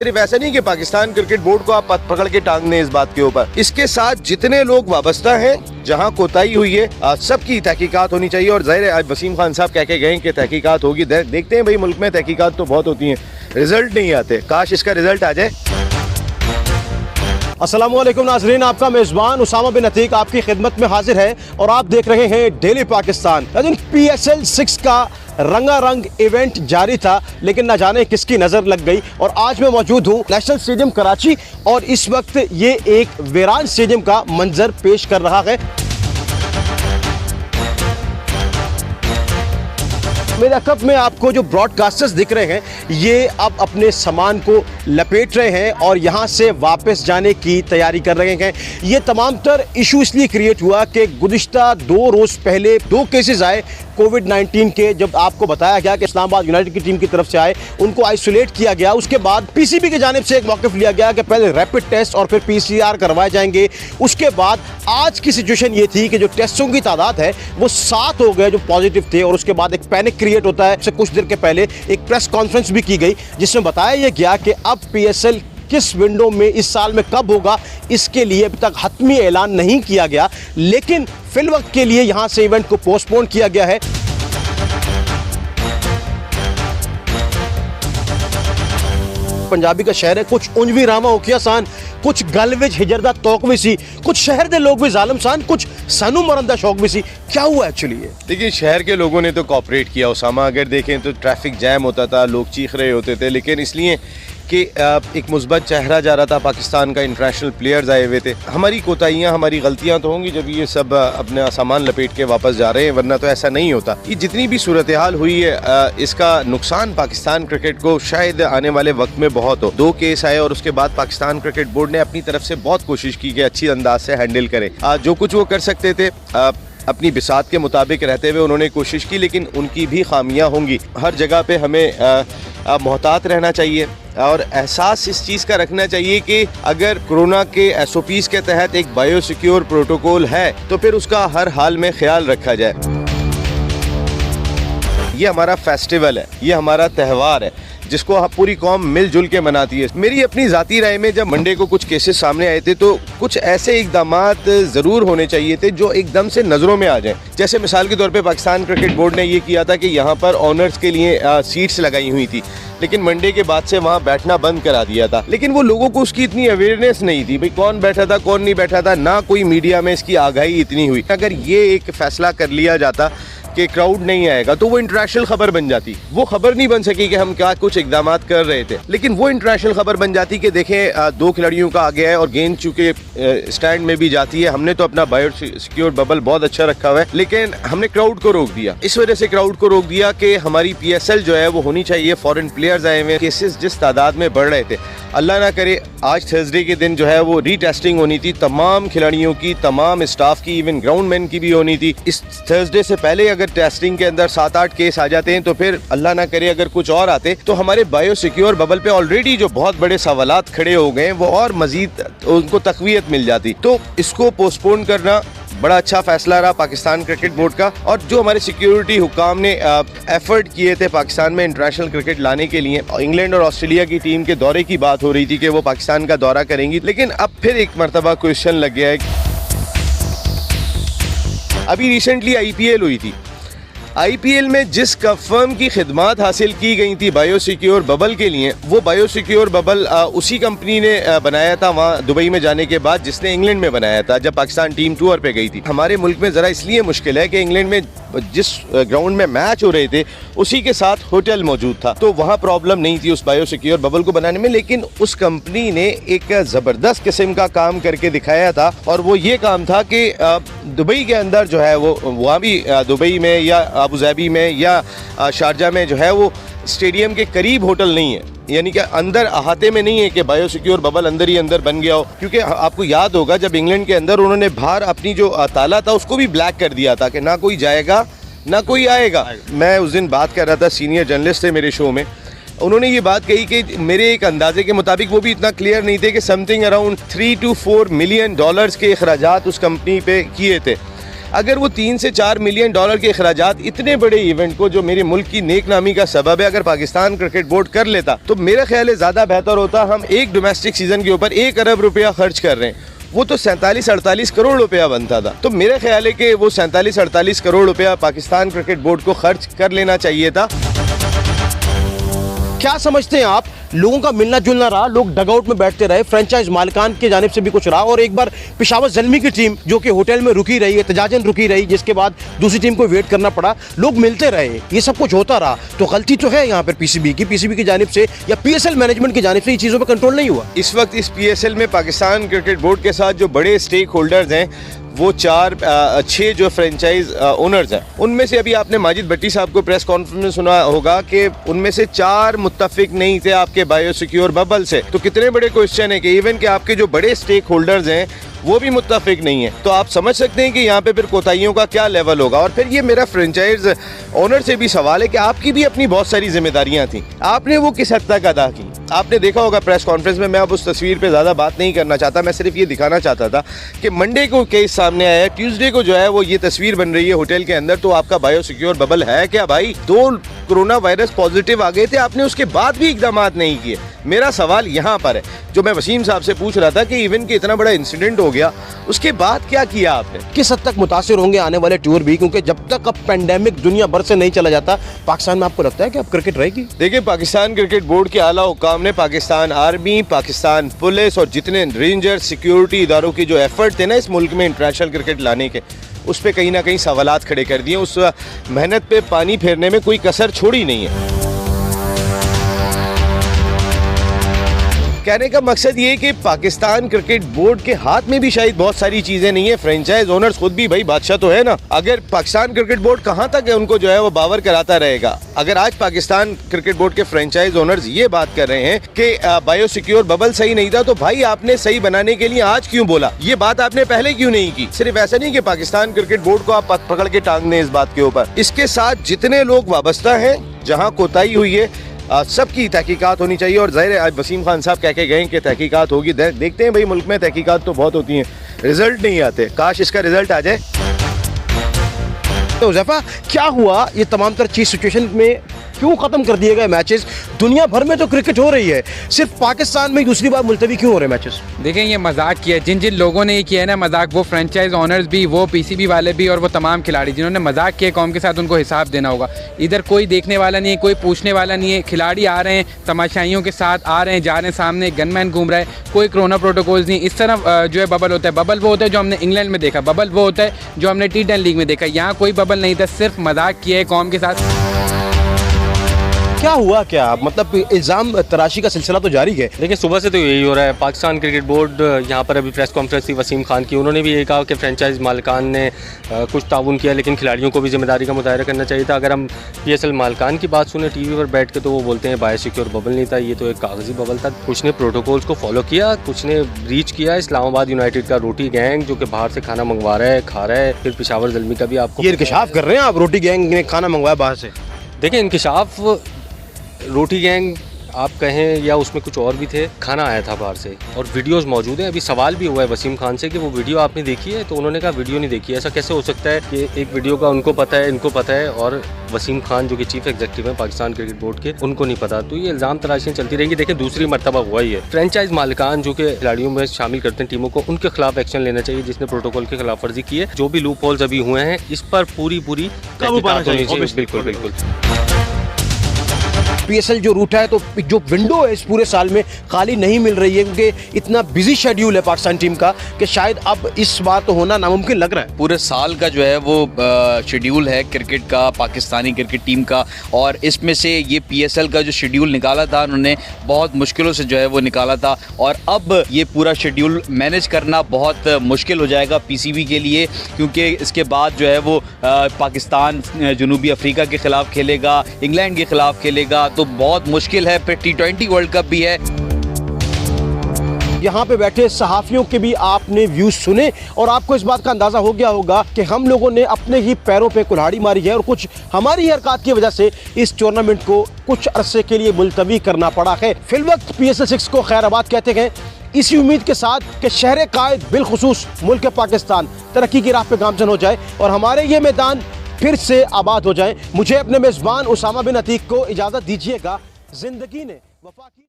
सिर्फ ऐसा नहीं कि पाकिस्तान क्रिकेट बोर्ड को आप पकड़ के टांग दें इस बात के ऊपर, इसके साथ जितने लोग वाबस्ता हैं, जहां कोताही हुई है, सबकी तहकीकात होनी चाहिए। और जाहिर है आज वसीम खान साहब कह के गए कि तहकीकात होगी। देखते हैं भाई, मुल्क में तहकीकात तो बहुत होती हैं, रिजल्ट नहीं आते, काश इसका रिजल्ट आ जाए। अस्सलामुअलैकुम नाजरीन, आपका मेज़बान उसामा बिन अतीक आपकी खिदमत में हाजिर है और आप देख रहे हैं डेली पाकिस्तान। PSL 6 का रंगारंग इवेंट जारी था, लेकिन न जाने किसकी नज़र लग गई। और आज मैं मौजूद हूँ नेशनल स्टेडियम कराची और इस वक्त ये एक वीरान स्टेडियम का मंजर पेश कर रहा है। मेरा कप में आपको जो ब्रॉडकास्टर्स दिख रहे हैं, ये अब अपने सामान को लपेट रहे हैं और यहाँ से वापस जाने की तैयारी कर रहे हैं। ये तमाम तर इशू इसलिए क्रिएट हुआ कि गुज़िश्ता 2 रोज़ पहले 2 केसेस आए कोविड-19 के, जब आपको बताया गया कि इस्लामाबाद यूनाइटेड की टीम की तरफ से आए, उनको आइसोलेट किया गया। उसके बाद PCB की जानिब से एक मौक़िफ़ लिया गया कि पहले रैपिड टेस्ट और फिर PCR करवाए जाएंगे। उसके बाद आज की सिचुएशन ये थी कि जो टेस्टों की तादाद है वो 7 हो गए जो पॉजिटिव थे। और उसके बाद एक पैनिक क्रिएट होता है। कुछ देर के पहले एक प्रेस कॉन्फ्रेंस भी की गई जिसमें बताया यह गया कि अब PSL किस विंडो में इस साल में कब होगा, इसके लिए अभी तक हतमी ऐलान नहीं किया गया, लेकिन फिल वक्त के लिए यहां से इवेंट को पोस्टपोन किया गया है। पंजाबी का शहर है, कुछ उंजवी रामा होकिया सान, कुछ गल विच हिजरदा तोक भी सी, कुछ शहर के लोग भी जालिम सान, कुछ सानू मरन दा शौक भी सी। क्या हुआ एक्चुअली ये? देखिए, शहर के लोगों ने तो कोऑपरेट किया उसामा। अगर देखें तो ट्रैफिक जैम होता था, लोग चीख रहे होते थे, लेकिन इसलिए कि एक मुस्बत चेहरा जा रहा था पाकिस्तान का, इंटरनेशनल प्लेयर्स आए हुए थे। हमारी कोताहियाँ, हमारी गलतियाँ तो होंगी जब ये सब अपना सामान लपेट के वापस जा रहे हैं, वरना तो ऐसा नहीं होता। ये जितनी भी सूरत हाल हुई है, इसका नुकसान पाकिस्तान क्रिकेट को शायद आने वाले वक्त में बहुत हो। 2 केस आए और उसके बाद पाकिस्तान क्रिकेट बोर्ड ने अपनी तरफ से बहुत कोशिश की कि अच्छी अंदाज से हैंडल करे। जो कुछ वो कर सकते थे अपनी बिसात के मुताबिक रहते हुए उन्होंने कोशिश की, लेकिन उनकी भी खामियां होंगी। हर जगह पे हमें मोहतात रहना चाहिए और एहसास इस चीज़ का रखना चाहिए कि अगर कोरोना के SOPs के तहत एक बायोसिक्योर प्रोटोकॉल है तो फिर उसका हर हाल में ख्याल रखा जाए। ये हमारा फेस्टिवल है, ये हमारा त्यौहार है जिसको पूरी कौम मिलजुल के मनाती है। मेरी अपनी ज़ाती राय में जब मंडे को कुछ केसेस सामने आए थे तो कुछ ऐसे इक़दामात ज़रूर होने चाहिए थे जो एकदम से नज़रों में आ जाएं। जैसे मिसाल के तौर पे पाकिस्तान क्रिकेट बोर्ड ने ये किया था कि यहाँ पर ऑनर्स के लिए सीट्स लगाई हुई थी, लेकिन मंडे के बाद से वहाँ बैठना बंद करा दिया था। लेकिन वो लोगों को उसकी इतनी अवेयरनेस नहीं थी, भाई कौन बैठा था कौन नहीं बैठा था, ना कोई मीडिया में इसकी आगाही इतनी हुई। अगर ये एक फैसला कर लिया जाता कि क्राउड नहीं आएगा तो वो इंटरनेशनल खबर बन जाती। वो खबर नहीं बन सकी कि हम क्या कुछ इकदाम कर रहे थे, लेकिन वो इंटरनेशनल खबर बन जाती कि देखें 2 खिलाड़ियों का आ गया है और गेंद चूंकि स्टैंड में भी जाती है। हमने तो अपना बायो सिक्योर बबल बहुत अच्छा रखा हुआ है, लेकिन हमने क्राउड को रोक दिया। इस वजह से क्राउड को रोक दिया कि हमारी PSL जो है वो होनी चाहिए। फॉरेन प्लेयर्स आए हुए, केसेस जिस तादाद में बढ़ रहे थे, अल्लाह ना करे आज थर्सडे के दिन जो है वो रीटेस्टिंग होनी थी तमाम खिलाड़ियों की, तमाम स्टाफ की, इवन ग्राउंडमैन की भी होनी थी। इस थर्सडे से पहले अगर टेस्टिंग के अंदर 7-8 केस आ जाते हैं तो फिर अल्लाह ना करे अगर कुछ और आते तो हमारे बायो सिक्योर बबल पे ऑलरेडी जो बहुत बड़े सवालात खड़े हो गए वो और मजीद उनको तकवीयत मिल जाती। तो इसको पोस्टपोन करना बड़ा अच्छा फैसला रहा पाकिस्तान क्रिकेट बोर्ड का। और जो हमारे सिक्योरिटी हुकाम ने एफर्ट किए थे पाकिस्तान में इंटरनेशनल क्रिकेट लाने के लिए, इंग्लैंड और ऑस्ट्रेलिया की टीम के दौरे की बात हो रही थी कि वो पाकिस्तान का दौरा करेंगी, लेकिन अब फिर एक मरतबा क्वेश्चन लग गया है। अभी रिसेंटली IPL हुई थी। IPL में जिस फर्म की खिदमात हासिल की गई थी बायोसिक्योर बबल के लिए, वो बायोसिक्योर बबल उसी कंपनी ने बनाया था वहाँ दुबई में जाने के बाद, जिसने इंग्लैंड में बनाया था जब पाकिस्तान टीम टूर पे गई थी। हमारे मुल्क में ज़रा इसलिए मुश्किल है कि इंग्लैंड में जिस ग्राउंड में मैच हो रहे थे उसी के साथ होटल मौजूद था, तो वहाँ प्रॉब्लम नहीं थी उस बायोसिक्योर बबल को बनाने में। लेकिन उस कंपनी ने एक ज़बरदस्त किस्म का काम करके दिखाया था और वो ये काम था कि दुबई के अंदर जो है वो वहाँ भी दुबई में या अबू धाबी में या शारजा में जो है वो स्टेडियम के करीब होटल नहीं है, यानी कि अंदर अहाते में नहीं है कि बायोसिक्योर बबल अंदर ही अंदर बन गया हो। क्योंकि आपको याद होगा जब इंग्लैंड के अंदर उन्होंने बाहर अपनी जो ताला था उसको भी ब्लैक कर दिया था कि ना कोई जाएगा ना कोई आएगा। मैं उस दिन बात कर रहा था, सीनियर जर्नलिस्ट थे मेरे शो में, उन्होंने ये बात कही कि मेरे एक अंदाजे के मुताबिक, वो भी इतना क्लियर नहीं थे, कि समथिंग अराउंड $3 to $4 मिलियन के अखराजात उस कंपनी पे किए थे। अगर वो 3 से 4 मिलियन डॉलर के अखराजात इतने बड़े इवेंट को, जो मेरे मुल्क की नेकनामी का सबब है, अगर पाकिस्तान क्रिकेट बोर्ड कर लेता तो मेरा ख्याल है ज़्यादा बेहतर होता। हम एक डोमेस्टिक सीजन के ऊपर 1 अरब रुपया खर्च कर रहे हैं, वो तो 47-48 करोड़ रुपया बनता था। तो मेरा ख्याल है कि वो 47-48 करोड़ रुपया पाकिस्तान क्रिकेट बोर्ड को खर्च कर लेना चाहिए था। क्या समझते हैं आप, लोगों का मिलना जुलना रहा, लोग डगआउट में बैठते रहे, फ्रेंचाइज मालिकान की जानिब से भी कुछ रहा, और एक बार पेशावर ज़ल्मी की टीम जो कि होटल में रुकी रही, एहतजाजन रुकी रही, जिसके बाद दूसरी टीम को वेट करना पड़ा, लोग मिलते रहे, ये सब कुछ होता रहा, तो गलती तो है यहाँ पर पीसीबी की जानिब से या पीएसएल मैनेजमेंट की जानिब से ये चीज़ों पर कंट्रोल नहीं हुआ। इस वक्त इस पीएसएल में पाकिस्तान क्रिकेट बोर्ड के साथ जो बड़े स्टेक होल्डर्स हैं वो 6 जो फ्रेंचाइज ओनर्स हैं, उनमें से अभी आपने माजिद भट्टी साहब को प्रेस कॉन्फ्रेंस में सुना होगा कि उनमें से 4 मुत्तफिक नहीं थे आपके बायोसिक्योर बबल से। तो कितने बड़े क्वेश्चन है कि इवन के आपके जो बड़े स्टेक होल्डर्स हैं वो भी मुत्तफिक नहीं है। तो आप समझ सकते हैं कि यहाँ पे फिर कोताहियों का क्या लेवल होगा। और फिर ये मेरा फ्रेंचाइज ओनर से भी सवाल है कि आपकी भी अपनी बहुत सारी जिम्मेदारियाँ थी, आपने वो किस हद तक अदा की। आपने देखा होगा प्रेस कॉन्फ्रेंस में, मैं अब उस तस्वीर पे ज़्यादा बात नहीं करना चाहता, मैं सिर्फ ये दिखाना चाहता था कि मंडे को केस सामने आया है, ट्यूसडे को जो है वो ये तस्वीर बन रही है होटल के अंदर, तो आपका बायोसिक्योर बबल है क्या भाई? 2 कोरोना वायरस पॉजिटिव आ गए थे, आपने उसके बाद भी इकदाम नहीं किए। मेरा सवाल यहाँ पर है, जो मैं वसीम साहब से पूछ रहा था कि इवन कि इतना बड़ा इंसिडेंट हो गया, उसके बाद क्या किया आपने? किस हद तक मुतासिर होंगे आने वाले टूर भी, क्योंकि जब तक अब पेंडेमिक दुनिया भर से नहीं चला जाता, पाकिस्तान में आपको लगता है कि अब क्रिकेट रहेगी? देखिए, पाकिस्तान क्रिकेट बोर्ड के आला हुकाम ने पाकिस्तान आर्मी, पाकिस्तान पुलिस और जितने रेंजर सिक्योरिटी इदारों की जो एफर्ट थे ना इस मुल्क में इंटरनेशनल क्रिकेट लाने के, उस पर कहीं ना कहीं सवालात खड़े कर दिए। उस मेहनत पे पानी फेरने में कोई कसर छोड़ी नहीं है। कहने का मकसद ये कि पाकिस्तान क्रिकेट बोर्ड के हाथ में भी शायद बहुत सारी चीजें नहीं है। फ्रेंचाइज ओनर्स खुद भी भाई बादशाह तो है ना। अगर पाकिस्तान क्रिकेट बोर्ड कहाँ तक है उनको जो है वो बावर कराता रहेगा। अगर आज पाकिस्तान क्रिकेट बोर्ड के फ्रेंचाइज ओनर्स ये बात कर रहे हैं कि बायोसिक्योर बबल सही नहीं था, तो भाई आपने सही बनाने के लिए आज क्यों बोला? ये बात आपने पहले क्यों नहीं की? सिर्फ ऐसा नहीं कि पाकिस्तान क्रिकेट बोर्ड को आप पकड़ के टांग दें इस बात के ऊपर। इसके साथ जितने लोग वाबस्ता हैं, जहाँ कोताही हुई है, सबकी तहकीकात होनी चाहिए। और ज़ाहिर है आज वसीम खान साहब कह के गए कि तहकीकात होगी। देखते हैं भाई, मुल्क में तहकीकात तो बहुत होती हैं, रिजल्ट नहीं आते, काश इसका रिजल्ट आ जाए। तो हुज़ैफा, क्या हुआ ये तमाम तर चीज़ सिचुएशन में क्यों ख़त्म कर दिए गए मैचेस? दुनिया भर में तो क्रिकेट हो रही है, सिर्फ पाकिस्तान में दूसरी बार मुलतवी क्यों हो रहे मैचेस? देखें, ये मजाक किया जिन जिन लोगों ने ये किया है ना मजाक, वो फ्रेंचाइज ओनर्स भी, वो पीसीबी वाले भी, और वो तमाम खिलाड़ी जिन्होंने मजाक किया कौम के साथ, उनको हिसाब देना होगा। इधर कोई देखने वाला नहीं है, कोई पूछने वाला नहीं है। खिलाड़ी आ रहे हैं तमाशाइयों के साथ, आ रहे हैं जा रहे हैं, सामने गनमैन घूम रहा है, कोई कोरोना प्रोटोकॉल्स नहीं। इस तरह जो है बबल होता है, बबल वो होता है जो हमने इंग्लैंड में देखा, बबल वो होता है जो हमने T10 लीग में देखा। यहाँ कोई बबल नहीं था, सिर्फ मजाक किया है कौम के साथ। क्या हुआ क्या? मतलब इल्ज़ाम तराशी का सिलसिला तो जारी है। देखिए, सुबह से तो यही हो रहा है। पाकिस्तान क्रिकेट बोर्ड यहाँ पर अभी प्रेस कॉन्फ्रेंस थी वसीम खान की, उन्होंने भी ये कहा कि फ्रेंचाइज मालिकान ने कुछ ताउन किया, लेकिन खिलाड़ियों को भी जिम्मेदारी का मुतायरा करना चाहिए था। अगर हम PSL मालिकान की बात सुने टीवी पर बैठ के, तो वो बोलते हैं बायोसिक्योर बबल नहीं था, ये तो एक कागजी बबल था। कुछ ने प्रोटोकॉल्स को फॉलो किया, कुछ ने ब्रीच किया। इस्लामाबाद यूनाइटेड का रोटी गैंग जो कि बाहर से खाना मंगवा रहा है, खा रहा है, फिर पेशावर ज़ल्मी का भी आपको ये इंकशाफ कर रहे हैं आप, रोटी गैंग ने खाना मंगवाया बाहर से। देखिए, इंकशाफ रोटी गैंग आप कहें या उसमें कुछ और भी थे, खाना आया था बाहर से और वीडियोस मौजूद हैं। अभी सवाल भी हुआ है वसीम खान से कि वो वीडियो आपने देखी है, तो उन्होंने कहा वीडियो नहीं देखी है। ऐसा कैसे हो सकता है कि एक वीडियो का उनको पता है, इनको पता है, और वसीम खान जो कि चीफ एग्जीक्यूटिव हैं पाकिस्तान क्रिकेट बोर्ड के, उनको नहीं पता? तो ये इल्ज़ाम तराशियाँ चलती रहेंगी। देखिए, दूसरी मरतबा हुआ ही है। फ्रेंचाइज मालिकान जो कि खिलाड़ियों में शामिल करते हैं टीमों को, उनके खिलाफ एक्शन लेना चाहिए जिसने प्रोटोकॉल की खिलाफ वर्जी की है। जो भी लूप होल्स अभी हुए हैं, इस पर पूरी तहकीकात होनी चाहिए। बिल्कुल। PSL जो रूट है, तो जो विंडो है इस पूरे साल में खाली नहीं मिल रही है, क्योंकि इतना बिजी शेड्यूल है पाकिस्तान टीम का कि शायद अब इस बार तो होना नामुमकिन लग रहा है। पूरे साल का जो है वो शेड्यूल है क्रिकेट का, पाकिस्तानी क्रिकेट टीम का, और इसमें से ये PSL का जो शेड्यूल निकाला था उन्होंने बहुत मुश्किलों से जो है वो निकाला था, और अब ये पूरा शेड्यूल मैनेज करना बहुत मुश्किल हो जाएगा PCB के लिए, क्योंकि इसके बाद जो है वो पाकिस्तान जनूबी अफ्रीका के ख़िलाफ़ खेलेगा, इंग्लैंड के ख़िलाफ़ खेलेगा, तो बहुत मुश्किल है। फिर T20 वर्ल्ड कप भी है। यहाँ पे बैठे सहाफ़ियों के भी आपने व्यूज़ सुने, और आपको इस बात का अंदाज़ा हो गया होगा कि हम लोगों ने अपने ही पैरों पे कुल्हाड़ी मारी है, और कुछ हमारी हरकत की वजह से इस टूर्नामेंट को कुछ अरसे के लिए मुलतवी करना पड़ा है। फिलवक्त PSL 6 को खैराबाद कहते हैं। इसी उम्मीद के साथ कि शहर कायद बिलखुसूस मुल्क पाकिस्तान तरक्की की राह पे गामजन हो जाए और हमारे ये मैदान फिर से आबाद हो जाए। मुझे अपने मेज़बान उसामा बिन अतीक को इजाज़त दीजिएगा। जिंदगी ने वफा की